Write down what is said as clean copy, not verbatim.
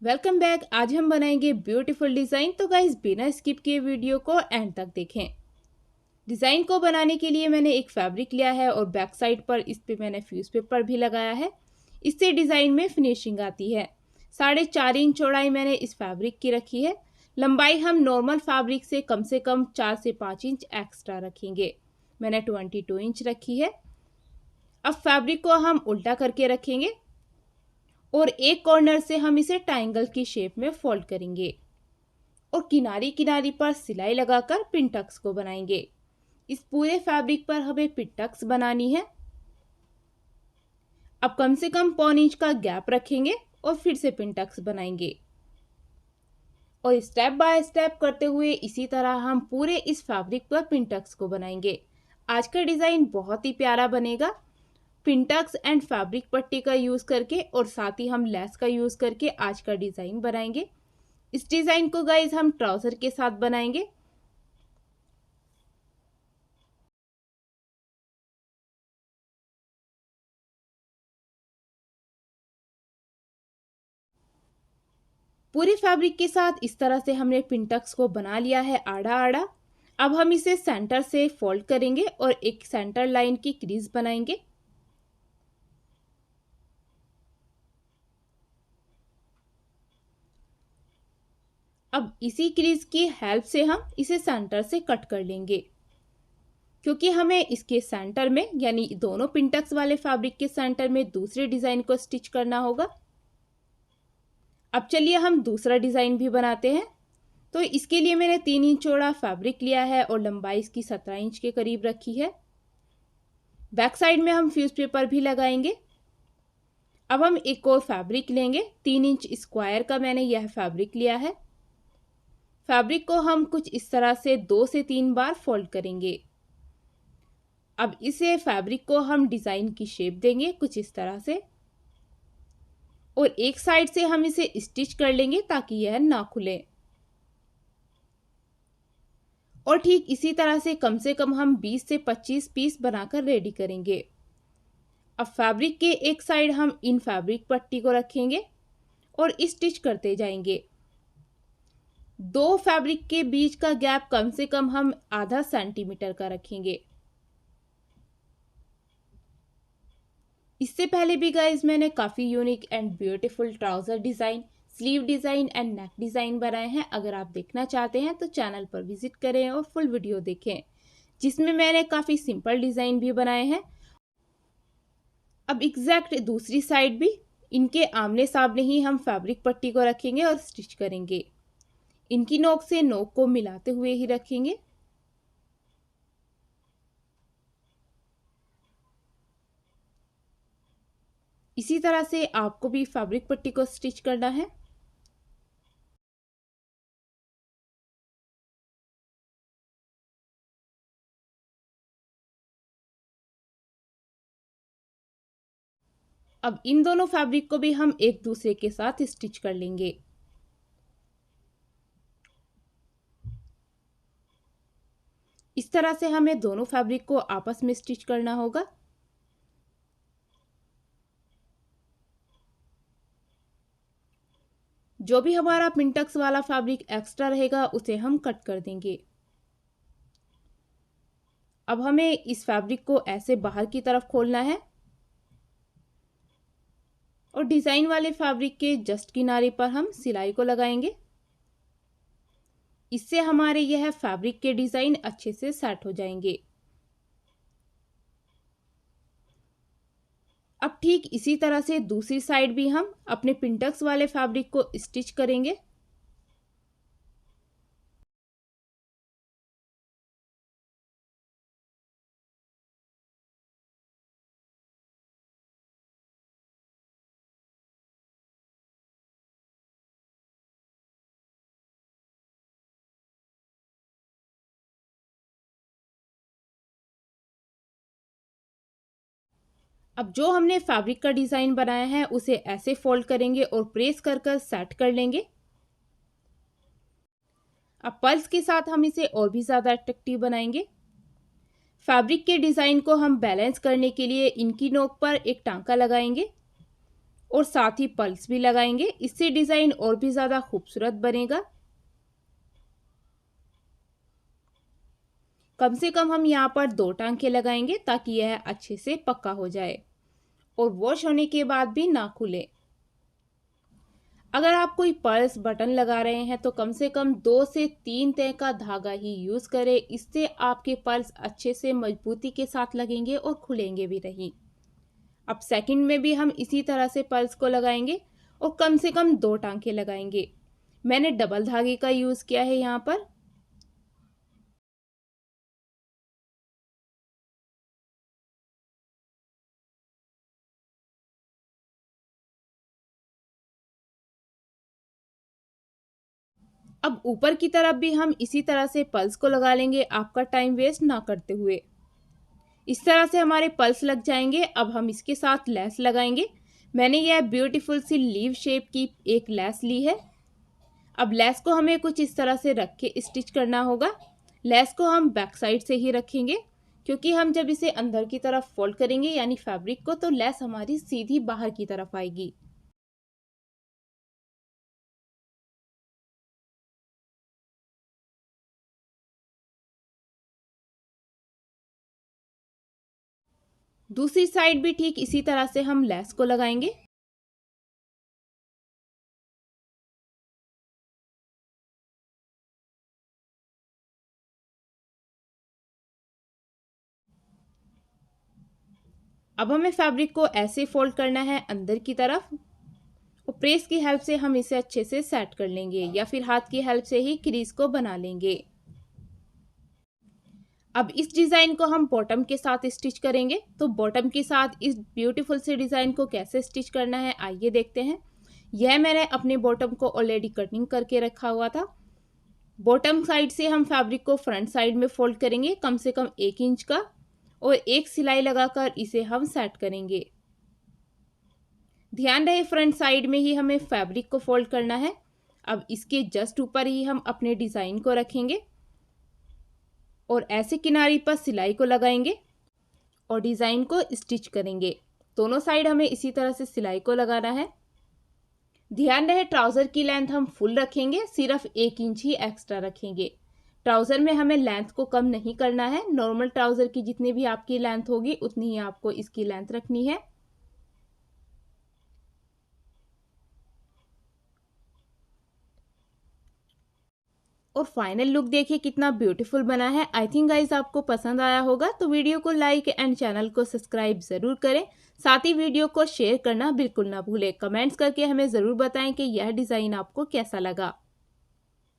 Welcome back. आज हम बनाएंगे ब्यूटीफुल डिज़ाइन। तो गाइस बिना स्किप किए वीडियो को एंड तक देखें। डिज़ाइन को बनाने के लिए मैंने एक फैब्रिक लिया है और बैक साइड पर इस पे मैंने फ्यूज़ पेपर भी लगाया है। इससे डिज़ाइन में फिनिशिंग आती है। 4.5 इंच चौड़ाई मैंने इस फैब्रिक की रखी है। लंबाई हम नॉर्मल फैब्रिक से कम 4 से 5 इंच एक्स्ट्रा रखेंगे। मैंने 22 इंच रखी है। अब फैब्रिक को हम उल्टा करके रखेंगे और एक कॉर्नर से हम इसे ट्रायंगल की शेप में फोल्ड करेंगे और किनारी किनारी पर सिलाई लगाकर पिन टक्स को बनाएंगे। इस पूरे फैब्रिक पर हमें पिन टक्स बनानी है। अब कम से कम 1.25 इंच का गैप रखेंगे और फिर से पिन टक्स बनाएंगे और स्टेप बाय स्टेप करते हुए इसी तरह हम पूरे इस फैब्रिक पर पिन टक्स को बनाएंगे। आज का डिज़ाइन बहुत ही प्यारा बनेगा। पिन टक्स एंड फैब्रिक पट्टी का यूज़ करके और साथ ही हम लेस का यूज़ करके आज का डिज़ाइन बनाएंगे। इस डिज़ाइन को गाइज हम ट्राउज़र के साथ बनाएंगे। पूरे फैब्रिक के साथ इस तरह से हमने पिन टक्स को बना लिया है आड़ा आड़ा। अब हम इसे सेंटर से फोल्ड करेंगे और एक सेंटर लाइन की क्रीज बनाएंगे। अब इसी क्रीज की हेल्प से हम इसे सेंटर से कट कर लेंगे, क्योंकि हमें इसके सेंटर में यानी दोनों पिन टक्स वाले फैब्रिक के सेंटर में दूसरे डिज़ाइन को स्टिच करना होगा। अब चलिए हम दूसरा डिज़ाइन भी बनाते हैं। तो इसके लिए मैंने 3 इंच चौड़ा फैब्रिक लिया है और लंबाई इसकी 17 इंच के करीब रखी है। बैक साइड में हम फ्यूज पेपर भी लगाएंगे। अब हम एक और फैब्रिक लेंगे। 3 इंच स्क्वायर का मैंने यह फैब्रिक लिया है। फैब्रिक को हम कुछ इस तरह से 2 से 3 बार फोल्ड करेंगे। अब इसे फैब्रिक को हम डिज़ाइन की शेप देंगे कुछ इस तरह से और एक साइड से हम इसे स्टिच कर लेंगे ताकि यह ना खुले। और ठीक इसी तरह से कम हम 20 से 25 पीस बनाकर रेडी करेंगे। अब फैब्रिक के एक साइड हम इन फैब्रिक पट्टी को रखेंगे और स्टिच करते जाएंगे। दो फैब्रिक के बीच का गैप कम से कम हम आधा सेंटीमीटर का रखेंगे। इससे पहले भी गाइज मैंने काफ़ी unique and beautiful trouser design, sleeve design and neck design बनाए हैं। अगर आप देखना चाहते हैं तो चैनल पर विजिट करें और फुल वीडियो देखें, जिसमें मैंने काफ़ी सिंपल डिज़ाइन भी बनाए हैं। अब एग्जैक्ट दूसरी साइड भी इनके आमने सामने ही हम फैब्रिक पट्टी को रखेंगे और स्टिच करेंगे। इनकी नोक से नोक को मिलाते हुए ही रखेंगे। इसी तरह से आपको भी फैब्रिक पट्टी को स्टिच करना है। अब इन दोनों फैब्रिक को भी हम एक दूसरे के साथ स्टिच कर लेंगे। इस तरह से हमें दोनों फैब्रिक को आपस में स्टिच करना होगा। जो भी हमारा पिंटक्स वाला फैब्रिक एक्स्ट्रा रहेगा उसे हम कट कर देंगे। अब हमें इस फैब्रिक को ऐसे बाहर की तरफ खोलना है और डिज़ाइन वाले फैब्रिक के जस्ट किनारे पर हम सिलाई को लगाएंगे। इससे हमारे यह फैब्रिक के डिज़ाइन अच्छे से सेट हो जाएंगे। अब ठीक इसी तरह से दूसरी साइड भी हम अपने पिंटक्स वाले फैब्रिक को स्टिच करेंगे। अब जो हमने फैब्रिक का डिज़ाइन बनाया है उसे ऐसे फोल्ड करेंगे और प्रेस कर कर सेट कर लेंगे। अब पल्स के साथ हम इसे और भी ज़्यादा अट्रैक्टिव बनाएंगे। फैब्रिक के डिज़ाइन को हम बैलेंस करने के लिए इनकी नोक पर एक टांका लगाएंगे और साथ ही पल्स भी लगाएंगे। इससे डिज़ाइन और भी ज़्यादा खूबसूरत बनेगा। कम से कम हम यहाँ पर 2 टांके लगाएंगे ताकि यह अच्छे से पक्का हो जाए और वॉश होने के बाद भी ना खुले। अगर आप कोई पर्स बटन लगा रहे हैं तो कम से कम 2 से 3 तह का धागा ही यूज़ करें। इससे आपके पर्स अच्छे से मजबूती के साथ लगेंगे और खुलेंगे भी नहीं। अब सेकंड में भी हम इसी तरह से पर्स को लगाएंगे और कम से कम 2 टांके लगाएंगे। मैंने डबल धागे का यूज़ किया है यहाँ पर। अब ऊपर की तरफ भी हम इसी तरह से पल्स को लगा लेंगे, आपका टाइम वेस्ट ना करते हुए। इस तरह से हमारे पल्स लग जाएंगे। अब हम इसके साथ लेस लगाएंगे। मैंने यह ब्यूटीफुल सी लीव शेप की एक लेस ली है। अब लेस को हमें कुछ इस तरह से रख के स्टिच करना होगा। लेस को हम बैक साइड से ही रखेंगे क्योंकि हम जब इसे अंदर की तरफ फोल्ड करेंगे यानी फैब्रिक को, तो लेस हमारी सीधी बाहर की तरफ आएगी। दूसरी साइड भी ठीक इसी तरह से हम लेस को लगाएंगे। अब हमें फैब्रिक को ऐसे फोल्ड करना है अंदर की तरफ और प्रेस की हेल्प से हम इसे अच्छे से सेट कर लेंगे या फिर हाथ की हेल्प से ही क्रीज को बना लेंगे। अब इस डिज़ाइन को हम बॉटम के साथ स्टिच करेंगे। तो बॉटम के साथ इस ब्यूटीफुल से डिज़ाइन को कैसे स्टिच करना है आइए देखते हैं। यह मैंने अपने बॉटम को ऑलरेडी कटिंग करके रखा हुआ था। बॉटम साइड से हम फैब्रिक को फ्रंट साइड में फोल्ड करेंगे कम से कम 1 इंच का और एक सिलाई लगाकर इसे हम सेट करेंगे। ध्यान रहे फ्रंट साइड में ही हमें फैब्रिक को फोल्ड करना है। अब इसके जस्ट ऊपर ही हम अपने डिज़ाइन को रखेंगे और ऐसे किनारी पर सिलाई को लगाएंगे और डिज़ाइन को स्टिच करेंगे। दोनों साइड हमें इसी तरह से सिलाई को लगाना है। ध्यान रहे ट्राउज़र की लेंथ हम फुल रखेंगे, सिर्फ 1 इंच ही एक्स्ट्रा रखेंगे। ट्राउज़र में हमें लेंथ को कम नहीं करना है। नॉर्मल ट्राउज़र की जितनी भी आपकी लेंथ होगी उतनी ही आपको इसकी लेंथ रखनी है। और फाइनल लुक देखिए कितना ब्यूटीफुल बना है। आई थिंक गाइज आपको पसंद आया होगा, तो वीडियो को लाइक एंड चैनल को सब्सक्राइब ज़रूर करें। साथ ही वीडियो को शेयर करना बिल्कुल ना भूलें। कमेंट्स करके हमें ज़रूर बताएं कि यह डिज़ाइन आपको कैसा लगा।